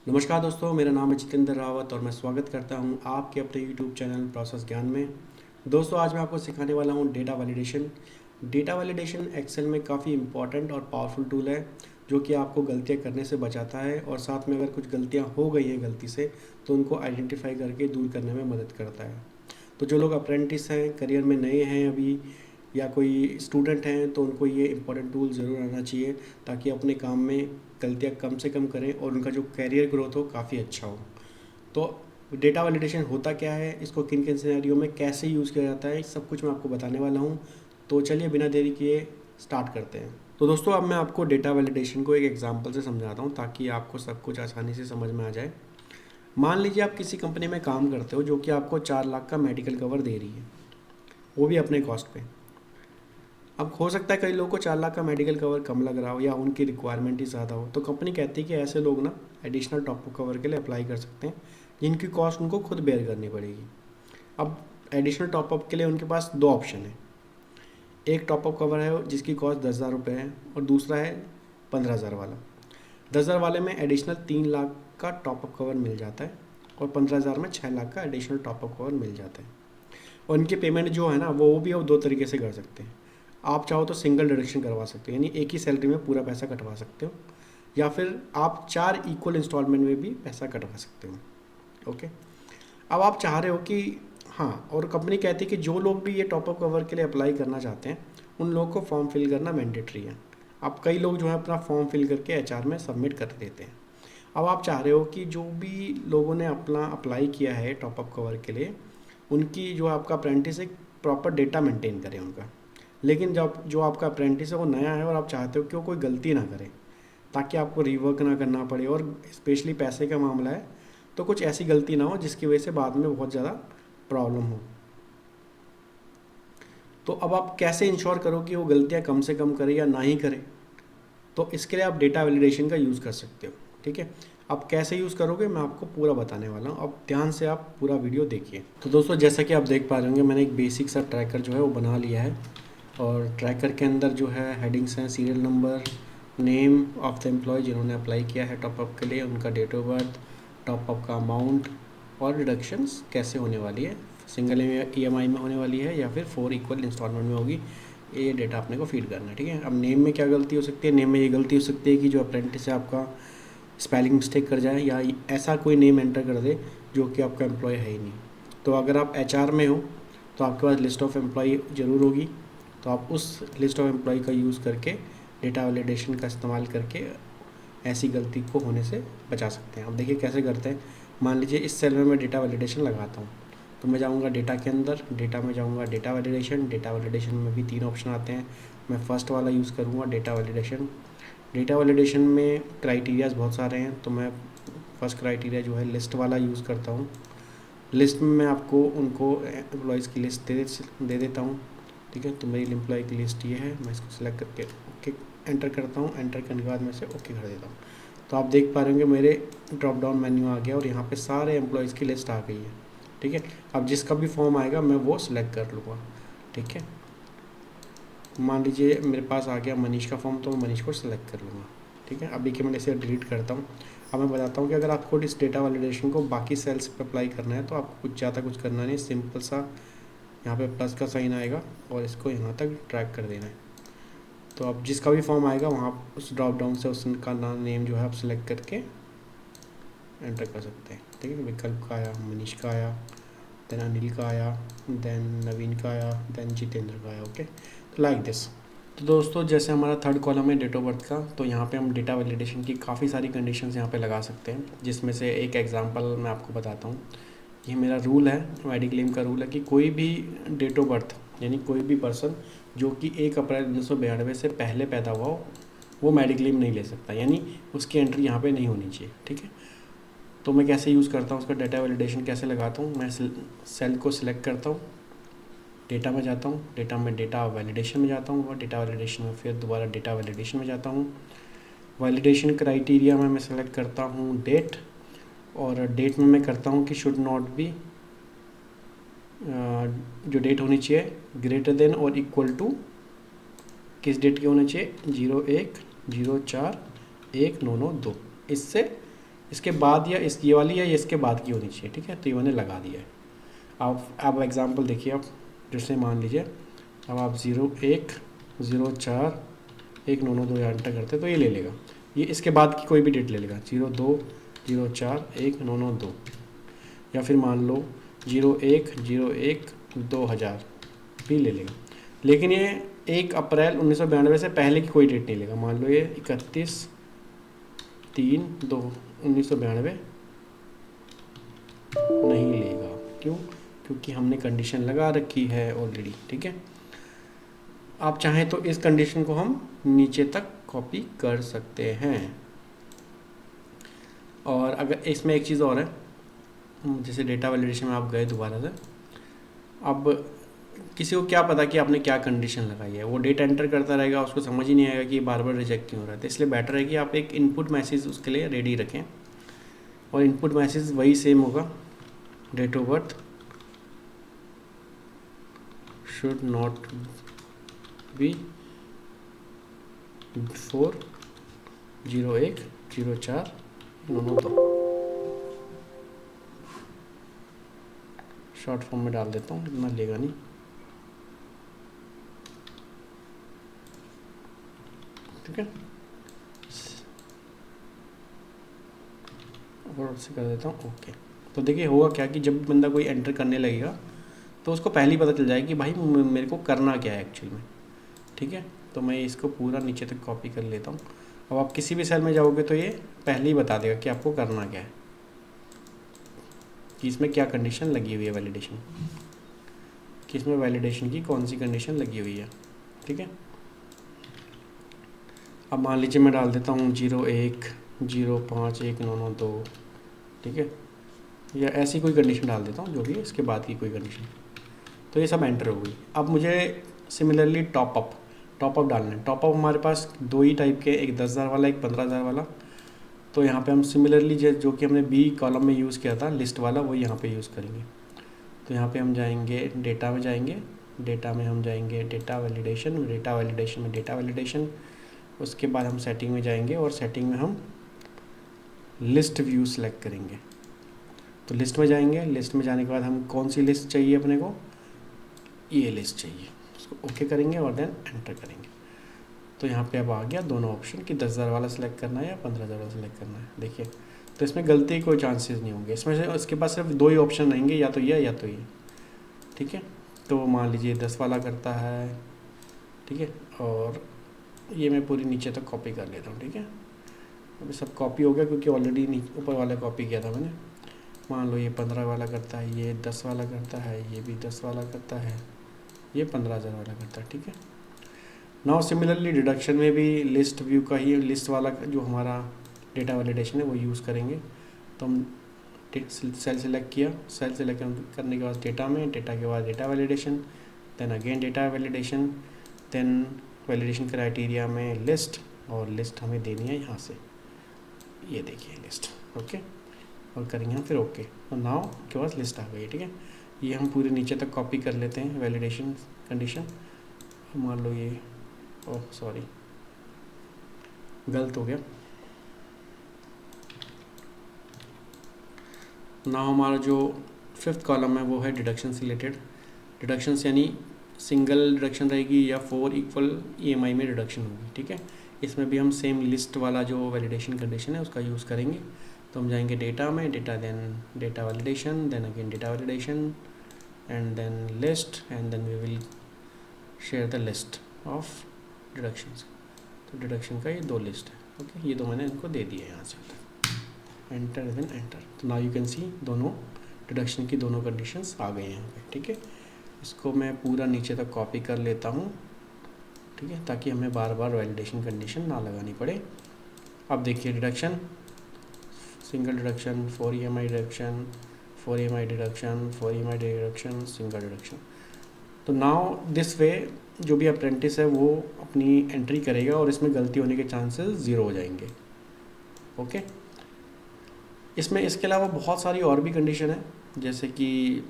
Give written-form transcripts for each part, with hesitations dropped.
नमस्कार दोस्तों, मेरा नाम है जितेंद्र रावत और मैं स्वागत करता हूं आपके अपने यूट्यूब चैनल प्रोसेस ज्ञान में। दोस्तों, आज मैं आपको सिखाने वाला हूं data validation. Data validation excel में काफ़ी इंपॉर्टेंट और पावरफुल टूल है जो कि आपको गलतियां करने से बचाता है और साथ में अगर कुछ गलतियां हो गई हैं गलती से तो उनको आइडेंटिफाई करके दूर करने में मदद करता है। तो जो लोग अप्रेंटिस हैं, करियर में नए हैं अभी, या कोई स्टूडेंट हैं, तो उनको ये इंपॉर्टेंट टूल ज़रूर आना चाहिए ताकि अपने काम में गलतियाँ कम से कम करें और उनका जो कैरियर ग्रोथ हो काफ़ी अच्छा हो। तो डेटा वैलिडेशन होता क्या है, इसको किन किन सिनेरियो में कैसे यूज़ किया जाता है, सब कुछ मैं आपको बताने वाला हूँ। तो चलिए बिना देरी किए स्टार्ट करते हैं। तो दोस्तों, अब मैं आपको डेटा वैलिडेशन को एक एग्जांपल से समझाता हूँ ताकि आपको सब कुछ आसानी से समझ में आ जाए। मान लीजिए आप किसी कंपनी में काम करते हो जो कि आपको 4 लाख का मेडिकल कवर दे रही है, वो भी अपने कॉस्ट पे। अब हो सकता है कई लोगों को 4 लाख का मेडिकल कवर कम लग रहा हो या उनकी रिक्वायरमेंट ही ज़्यादा हो, तो कंपनी कहती है कि ऐसे लोग ना एडिशनल टॉप अप कवर के लिए अप्लाई कर सकते हैं जिनकी कॉस्ट उनको खुद बेयर करनी पड़ेगी। अब एडिशनल टॉप अप के लिए उनके पास दो ऑप्शन है। एक टॉप अप कवर है जिसकी कॉस्ट 10,000 रुपये है और दूसरा है 15,000 वाला। 10,000 वाले में एडिशनल 3 लाख का टॉप अप कवर मिल जाता है और 15,000 में 6 लाख का एडिशनल टॉप अप कवर मिल जाता है। और इनकी पेमेंट जो है ना वो भी आप दो तरीके से कर सकते हैं। आप चाहो तो सिंगल डिडक्शन करवा सकते हो, यानी एक ही सैलरी में पूरा पैसा कटवा सकते हो, या फिर आप 4 इक्वल इंस्टॉलमेंट में भी पैसा कटवा सकते हो। ओके। अब आप चाह रहे हो कि हाँ, और कंपनी कहती है कि जो लोग भी ये टॉप अप कवर के लिए अप्लाई करना चाहते हैं उन लोगों को फॉर्म फिल करना मैंडेटरी है। अब कई लोग जो है अपना फॉर्म फिल करके एचआर में सबमिट कर देते हैं। अब आप चाह रहे हो कि जो भी लोगों ने अपना अप्लाई किया है टॉप अप कवर के लिए, उनकी जो आपका अप्रेंटिस है प्रॉपर डेटा मेंटेन करें उनका। लेकिन जब जो आपका अप्रेंटिस है वो नया है और आप चाहते हो कि वो कोई गलती ना करे ताकि आपको रीवर्क ना करना पड़े, और स्पेशली पैसे का मामला है तो कुछ ऐसी गलती ना हो जिसकी वजह से बाद में बहुत ज़्यादा प्रॉब्लम हो। तो अब आप कैसे इंश्योर करो कि वो गलतियाँ कम से कम करे या ना ही करे, तो इसके लिए आप डेटा वैलिडेशन का यूज़ कर सकते हो। ठीक है, आप कैसे यूज़ करोगे मैं आपको पूरा बताने वाला हूँ। अब ध्यान से आप पूरा वीडियो देखिए। तो दोस्तों, जैसा कि आप देख पा रहे होंगे, मैंने एक बेसिक सा ट्रैकर जो है वो बना लिया है और ट्रैकर के अंदर जो है हेडिंग्स हैं, serial number, name of the employee जिन्होंने अप्लाई किया है टॉपअप के लिए, उनका डेट ऑफ बर्थ, टॉपअप का अमाउंट और डिडक्शंस कैसे होने वाली है, सिंगल ईएमआई में होने वाली है या फिर 4 इक्वल इंस्टॉलमेंट में होगी, ये डेटा अपने को फीड करना है। ठीक है। अब नेम में क्या गलती हो सकती है? नेम में ये गलती हो सकती है कि जो अप्रेंटिस है आपका स्पेलिंग मिस्टेक कर जाए या ऐसा कोई नेम एंटर कर दे जो कि आपका एम्प्लॉय है ही नहीं। तो अगर आप एचआर में हो तो आपके पास लिस्ट ऑफ एम्प्लॉय ज़रूर होगी, तो आप उस लिस्ट ऑफ एम्प्लॉय का यूज़ करके डेटा वैलिडेशन का इस्तेमाल करके ऐसी गलती को होने से बचा सकते हैं। अब देखिए कैसे करते हैं। मान लीजिए इस सेल में मैं डेटा वैलिडेशन लगाता हूँ, तो मैं जाऊँगा डेटा के अंदर, डेटा में जाऊँगा डेटा वैलिडेशन। डेटा वैलिडेशन में भी 3 ऑप्शन आते हैं, मैं फर्स्ट वाला यूज़ करूँगा डेटा वैलिडेशन। डेटा वैलिडेशन में क्राइटेरियाज बहुत सारे हैं, तो मैं फर्स्ट क्राइटेरिया जो है लिस्ट वाला यूज़ करता हूँ। लिस्ट में मैं आपको उनको एम्प्लॉयज़ की लिस्ट दे देता हूँ। ठीक है, तो मेरी एम्प्लॉय की लिस्ट ये है, मैं इसको सिलेक्ट करके ओके एंटर करता हूँ। एंटर करने के बाद मैं इसे ओके कर देता हूँ। तो आप देख पा रहे होंगे मेरे ड्रॉप डाउन मेन्यू आ गया और यहाँ पे सारे एम्प्लॉयज़ की लिस्ट आ गई है। ठीक है, अब जिसका भी फॉर्म आएगा मैं वो सिलेक्ट कर लूँगा। ठीक है, मान लीजिए मेरे पास आ गया मनीष का फॉर्म, तो मैं मनीष को सिलेक्ट कर लूँगा। ठीक है, अभी के मैं इसे डिलीट करता हूँ। अब मैं बताता हूँ कि अगर आपको इस डेटा वैलिडेशन को बाकी सेल्स पर अप्लाई करना है तो आपको कुछ ज़्यादा कुछ करना नहीं, सिंपल सा यहाँ पे प्लस का साइन आएगा और इसको यहाँ तक ड्रैग कर देना है। तो अब जिसका भी फॉर्म आएगा वहाँ उस ड्रॉप डाउन से उसका नेम जो है आप सिलेक्ट करके एंटर कर सकते हैं। ठीक है, विकल्प का आया, मनीष का आया, देन अनिल का आया, देन नवीन का आया, देन जितेंद्र का आया। ओके, तो लाइक दिस। तो दोस्तों, जैसे हमारा थर्ड कॉलम है डेट ऑफ बर्थ का, तो यहाँ पे हम डेटा वैलिडेशन की काफ़ी सारी कंडीशंस यहाँ पे लगा सकते हैं, जिसमें से एक एग्जांपल मैं आपको बताता हूँ। ये मेरा रूल है, मेडिक्लेम का रूल है कि कोई भी डेट ऑफ बर्थ यानी कोई भी पर्सन जो कि 1 अप्रैल 1992 से पहले पैदा हुआ हो वो मेडिक्लेम नहीं ले सकता, यानी उसकी एंट्री यहाँ पे नहीं होनी चाहिए। ठीक है, तो मैं कैसे यूज़ करता हूँ उसका डेटा वैलिडेशन कैसे लगाता हूँ, मैं सेल को सिलेक्ट करता हूँ, डेटा में जाता हूँ, डेटा में डेटा वैलिडेशन में जाता हूँ और डेटा वैलिडेशन में फिर दोबारा डेटा वैलिडेशन में जाता हूँ। वैलिडेशन क्राइटेरिया में मैं सेलेक्ट करता हूँ डेट, और डेट में मैं करता हूँ कि शुड नॉट बी, जो डेट होनी चाहिए ग्रेटर देन और इक्वल टू, किस डेट की होनी चाहिए, 01/04/1992, इससे इसके बाद या इस ये वाली या ये इसके बाद की होनी चाहिए, ठीक है। तो ये मैंने लगा दिया है। अब एग्जांपल देखिए आप, जैसे मान लीजिए अब आप 01/04/1992 यहाँ एंटर करते तो ये ले लेगा, ये इसके बाद की कोई भी डेट ले लेगा, 02/04/1992, या फिर मान लो 01/01/2000 भी ले लेगा। लेकिन ये 1 अप्रैल 1992 से पहले की कोई डेट नहीं लेगा। मान लो ये 31/3/1992 नहीं लेगा। क्यों? क्योंकि हमने कंडीशन लगा रखी है ऑलरेडी, ठीक है। आप चाहें तो इस कंडीशन को हम नीचे तक कॉपी कर सकते हैं। और अगर इसमें एक चीज़ और है, जैसे डेटा वैलिडेशन में आप गए दोबारा से, अब किसी को क्या पता कि आपने क्या कंडीशन लगाई है, वो डेटा एंटर करता रहेगा, उसको समझ ही नहीं आएगा कि बार बार रिजेक्ट क्यों हो रहा है। तो इसलिए बेटर है कि आप एक इनपुट मैसेज उसके लिए रेडी रखें, और इनपुट मैसेज वही सेम होगा, date of birth should not be before 01/04/1992। Short form में डाल देता हूँ, इतना लेगा नहीं, ठीक है। और से कर देता हूँ ओके। तो देखिए होगा क्या कि जब बंदा कोई एंटर करने लगेगा तो उसको पहले ही पता चल जाएगा कि भाई मेरे को करना क्या है एक्चुअल में, ठीक है। तो मैं इसको पूरा नीचे तक कॉपी कर लेता हूँ। अब आप किसी भी सेल में जाओगे तो ये पहले ही बता देगा कि आपको करना क्या है, कि इसमें क्या कंडीशन लगी हुई है वैलिडेशन, कि इसमें वैलिडेशन की कौन सी कंडीशन लगी हुई है, ठीक है। अब मान लीजिए मैं डाल देता हूँ 01/05/1992, ठीक है, या ऐसी कोई कंडीशन डाल देता हूँ जो भी है इसके बाद की कोई कंडीशन। तो ये सब एंटर हो गई। अब मुझे सिमिलरली टॉपअप डालना है। टॉपअप हमारे पास दो ही टाइप के, एक 10,000 वाला, एक 15,000 वाला। तो यहाँ पे हम सिमिलरली जो कि हमने बी कॉलम में यूज़ किया था लिस्ट वाला, वो यहाँ पे यूज़ करेंगे। तो यहाँ पे हम जाएंगे डेटा में, जाएंगे डेटा में, हम जाएंगे डेटा वैलिडेशन में, डेटा वैलिडेशन। उसके बाद हम सेटिंग में जाएंगे, और सेटिंग में हम लिस्ट व्यू सेलेक्ट करेंगे। तो लिस्ट में जाएंगे, लिस्ट में जाने के बाद हम कौन सी लिस्ट चाहिए अपने को, ये लिस्ट चाहिए, उसको ओके करेंगे और देन एंटर करेंगे। तो यहाँ पे अब आ गया दोनों ऑप्शन कि 10,000 वाला सेलेक्ट करना है या 15,000 वाला सेलेक्ट करना है। देखिए तो इसमें गलती कोई चांसेस नहीं होंगे, इसमें से इसके पास सिर्फ दो ही ऑप्शन रहेंगे, या तो ये या तो ये, ठीक है। तो मान लीजिए 10 वाला करता है, ठीक है, और ये मैं पूरी नीचे तक कॉपी कर लेता हूँ, ठीक है। अभी सब कॉपी हो गया क्योंकि ऑलरेडी ऊपर वाला कॉपी किया था मैंने। मान लो ये 15 वाला करता है, ये 10 वाला करता है, ये भी 10 वाला करता है, ये 15,000 वाला करता है, ठीक है। नाउ सिमिलरली डिडक्शन में भी लिस्ट व्यू का ही, लिस्ट वाला जो हमारा डेटा वैलिडेशन है वो यूज़ करेंगे। तो हम सेल सेलेक्ट किया, सेल सेलेक्ट करने के बाद डेटा में, डेटा के बाद data validation, then again data validation, then validation criteria में लिस्ट, और लिस्ट हमें देनी है यहाँ से, ये देखिए लिस्ट, ओके, और करेंगे हम फिर ओके। और नाउ के पास लिस्ट आ गई है, ठीक है। ये हम पूरे नीचे तक कॉपी कर लेते हैं वैलिडेशन कंडीशन। मान लो ये, ओह सॉरी गलत हो गया। नाउ हमारा जो 5th कॉलम है वो है डिडक्शन से रिलेटेड। डिडक्शंस यानी सिंगल डिडक्शन रहेगी या 4 इक्वल EMI में डिडक्शन होगी, ठीक है। इसमें भी हम सेम लिस्ट वाला जो वैलिडेशन कंडीशन है उसका यूज़ करेंगे। तो हम जाएंगे डेटा में, data then data validation, then again data validation, and then list, and then we will share the list of deductions. तो डिडक्शन का ये 2 लिस्ट है, ओके, ये 2 मैंने इनको दे दिए यहाँ से। Enter, then enter. तो नाउ यू कैन सी दोनों डिडक्शन की दोनों कंडीशंस आ गए हैं यहाँ पे, ठीक है। इसको मैं पूरा नीचे तक कॉपी कर लेता हूँ, ठीक है, ताकि हमें बार बार वैलिडेशन कंडीशन ना लगानी पड़े। अब देखिए deduction, single deduction, 4 EMI deduction, 4 EMI deduction, 4 EMI deduction, single deduction. तो नाउ दिस वे जो भी अप्रेंटिस है वो अपनी एंट्री करेगा और इसमें गलती होने के चांसेस 0 हो जाएंगे, ओके। इसमें इसके अलावा बहुत सारी और भी कंडीशन है, जैसे कि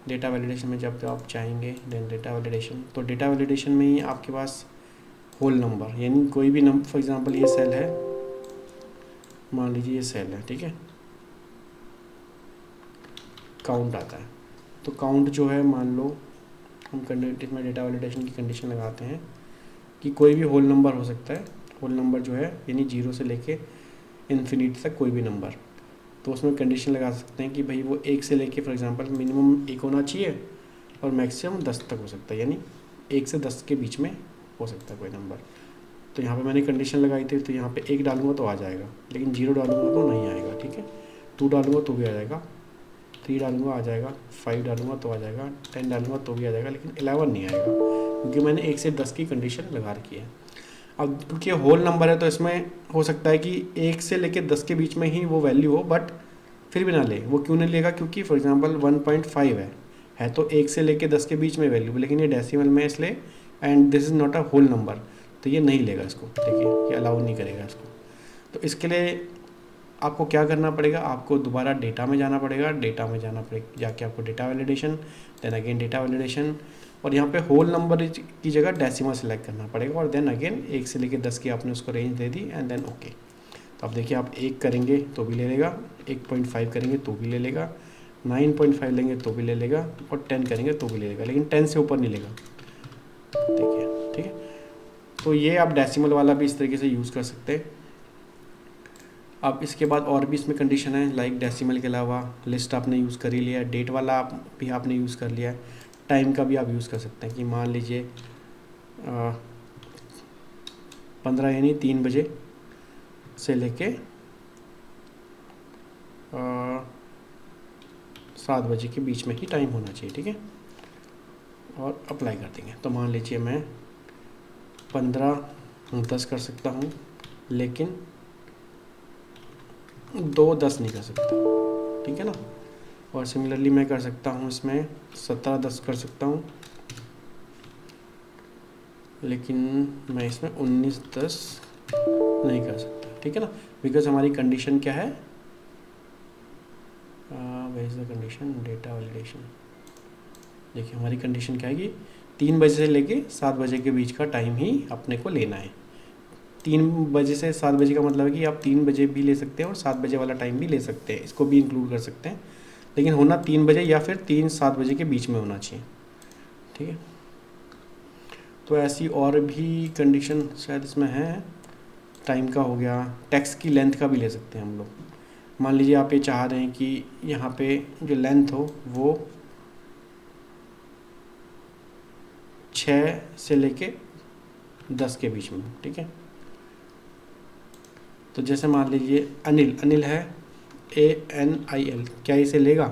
डेटा वैलिडेशन में जब आप चाहेंगे देन डेटा वैलिडेशन, तो डेटा वैलिडेशन में ही आपके पास होल नंबर, यानी कोई भी नंबर, फॉर एग्जांपल ये सेल है, मान लीजिए ये सेल है, ठीक है, काउंट आता है। तो काउंट जो है, मान लो हम इसमें डेटा वैलिडेशन की कंडीशन लगाते हैं कि कोई भी होल नंबर हो सकता है। होल नंबर जो है यानी 0 से लेके इन्फिनिटी तक कोई भी नंबर, तो उसमें कंडीशन लगा सकते हैं कि भाई वो 1 से लेके फॉर एग्जांपल मिनिमम 1 होना चाहिए और मैक्सिमम 10 तक हो सकता है, यानी 1 से 10 के बीच में हो सकता है कोई नंबर। तो यहाँ पे मैंने कंडीशन लगाई थी, तो यहाँ पे 1 डालूंगा तो आ जाएगा, लेकिन 0 डालूंगा तो नहीं आएगा, ठीक है। 2 डालूंगा तो भी आ जाएगा, 3 डालूंगा आ जाएगा, 5 डालूंगा तो आ जाएगा, 10 डालूंगा तो भी आ जाएगा, लेकिन 11 नहीं आएगा, क्योंकि मैंने 1 से 10 की कंडीशन लगा रखी है। अब क्योंकि होल नंबर है तो इसमें हो सकता है कि 1 से लेकर 10 के बीच में ही वो वैल्यू हो, बट फिर भी ना ले। वो क्यों नहीं लेगा? क्योंकि फॉर एग्जांपल 1.5 है तो 1 से लेकर 10 के बीच में वैल्यू, लेकिन ये डेसिमल में इसलिए, and this is not a whole number, तो ये नहीं लेगा इसको, देखिए ये अलाउ नहीं करेगा इसको। तो इसके लिए आपको क्या करना पड़ेगा? आपको दोबारा डेटा में जाना पड़ेगा, डेटा में जाके आपको data validation, then again data validation, और यहाँ पे होल नंबर की जगह डेसिमल सेलेक्ट करना पड़ेगा, और देन अगेन 1 से लेकर 10 की आपने उसको रेंज दे दी, एंड देन ओके। तो आप देखिए, आप 1 करेंगे तो भी ले लेगा, 1.5 करेंगे तो भी ले लेगा, 9.5 लेंगे तो भी ले लेगा, और 10 करेंगे तो भी ले लेगा, लेकिन 10 से ऊपर नहीं लेगा, देखिए, ठीक है। तो ये आप डेसिमल वाला भी इस तरीके से यूज़ कर सकते हैं। अब इसके बाद और भी इसमें कंडीशन है, लाइक डेसिमल के अलावा लिस्ट आपने यूज़ कर ही लिया, डेट वाला भी आपने यूज़ कर लिया है, टाइम का भी आप यूज़ कर सकते हैं कि मान लीजिए 15 यानी 3 बजे से लेके 7 बजे के बीच में ही टाइम होना चाहिए, ठीक है। और अप्लाई कर देंगे, तो मान लीजिए मैं 15-10 कर सकता हूँ, लेकिन 2-10 नहीं कर सकता, ठीक है ना। और सिमिलरली मैं कर सकता हूँ इसमें 17-10 कर सकता हूँ, लेकिन मैं इसमें 19-10 नहीं कर सकता, ठीक है ना, बिकॉज हमारी कंडीशन क्या है, where is the condition, data validation. देखिए हमारी कंडीशन क्या है कि 3 बजे से लेके 7 बजे के बीच का टाइम ही अपने को लेना है। 3 बजे से 7 बजे का मतलब है कि आप 3 बजे भी ले सकते हैं और 7 बजे वाला टाइम भी ले सकते हैं, इसको भी इंक्लूड कर सकते हैं, लेकिन होना 3 बजे या फिर 3-7 बजे के बीच में होना चाहिए, ठीक है। तो ऐसी और भी कंडीशन शायद इसमें है, टाइम का हो गया, टेक्स्ट की लेंथ का भी ले सकते हैं हम लोग। मान लीजिए आप ये चाह रहे हैं कि यहाँ पे जो लेंथ हो वो 6 से लेके 10 के बीच में, ठीक है। तो जैसे मान लीजिए अनिल है, ANIL, क्या इसे लेगा?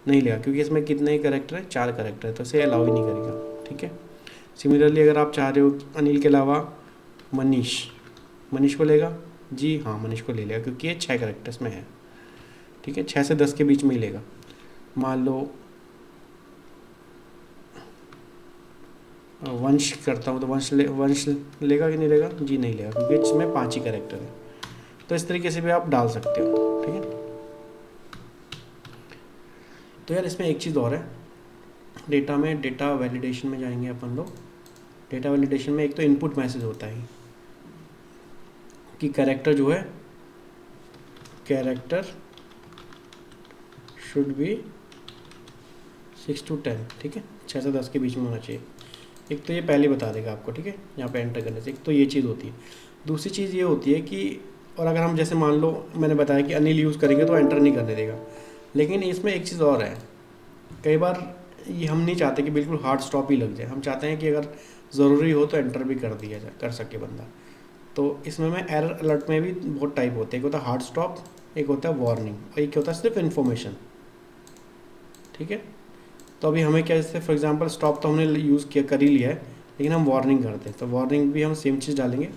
नहीं लेगा, क्योंकि इसमें कितने ही करेक्टर है, 4 करेक्टर है, तो इसे अलाउ ही नहीं करेगा, ठीक है। सिमिलरली अगर आप चाह रहे हो अनिल के अलावा मनीष को लेगा? जी हाँ, मनीष को ले लेगा, क्योंकि ये 6 करेक्टर्स में है, ठीक है, 6 से 10 के बीच में ही लेगा। मान लो वंश करता हूँ, तो वंश लेगा कि नहीं लेगा? जी नहीं लेगा, क्योंकि इसमें 5 ही करेक्टर है। तो इस तरीके से भी आप डाल सकते हो, ठीक है। तो यार इसमें एक चीज़ और है, डेटा में, डेटा वैलिडेशन में जाएंगे अपन लोग। डेटा वैलिडेशन में एक तो इनपुट मैसेज होता है कि कैरेक्टर जो है, कैरेक्टर शुड बी 6 to 10, ठीक है, 6 से 10 के बीच में होना चाहिए। एक तो ये पहले बता देगा आपको, ठीक है, यहाँ पे एंटर करने से। एक तो ये चीज़ होती है। दूसरी चीज़ ये होती है कि, और अगर हम जैसे मान लो मैंने बताया कि अनिल यूज़ करेंगे तो एंटर नहीं करने देगा, लेकिन इसमें एक चीज़ और है, कई बार ये हम नहीं चाहते कि बिल्कुल हार्ड स्टॉप ही लग जाए, हम चाहते हैं कि अगर ज़रूरी हो तो एंटर भी कर सके बंदा। तो इसमें मैं एरर अलर्ट में भी बहुत टाइप होते हैं, एक होता है हार्ड स्टॉप, एक होता है वार्निंग, और एक होता है सिर्फ इन्फॉर्मेशन, ठीक है। तो अभी हमें क्या, जैसे फॉर एग्जांपल स्टॉप तो हमने यूज़ किया, कर ही लिया है, लेकिन हम वार्निंग करते हैं, तो वार्निंग भी हम सेम चीज़ डालेंगे,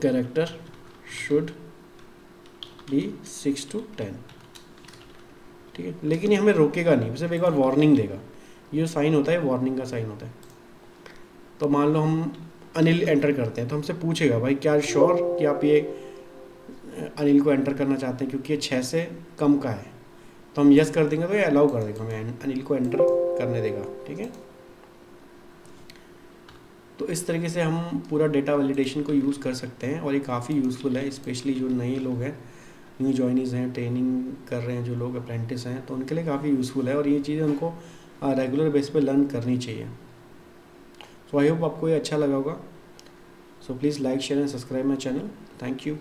कैरेक्टर शुड बी 6 to 10, ठीक है। लेकिन ये हमें रोकेगा नहीं, सिर्फ एक बार वार्निंग देगा। ये साइन होता है, वार्निंग का साइन होता है। तो मान लो हम अनिल एंटर करते हैं, तो हमसे पूछेगा भाई क्या श्योर कि आप ये अनिल को एंटर करना चाहते हैं, क्योंकि ये 6 से कम का है। तो हम यस कर देंगे तो ये अलाउ कर देगा, हमें अनिल को एंटर करने देगा, ठीक है। तो इस तरीके से हम पूरा डेटा वैलिडेशन को यूज़ कर सकते हैं और ये काफ़ी यूज़फुल है, स्पेशली जो नए लोग हैं, न्यू जॉइनीज़ हैं, ट्रेनिंग कर रहे हैं जो लोग, अप्रेंटिस हैं, तो उनके लिए काफ़ी यूज़फुल है और ये चीज़ें उनको रेगुलर बेस पे लर्न करनी चाहिए। सो आई होप आपको ये अच्छा लगा होगा। So please like, share and subscribe my channel. Thank you.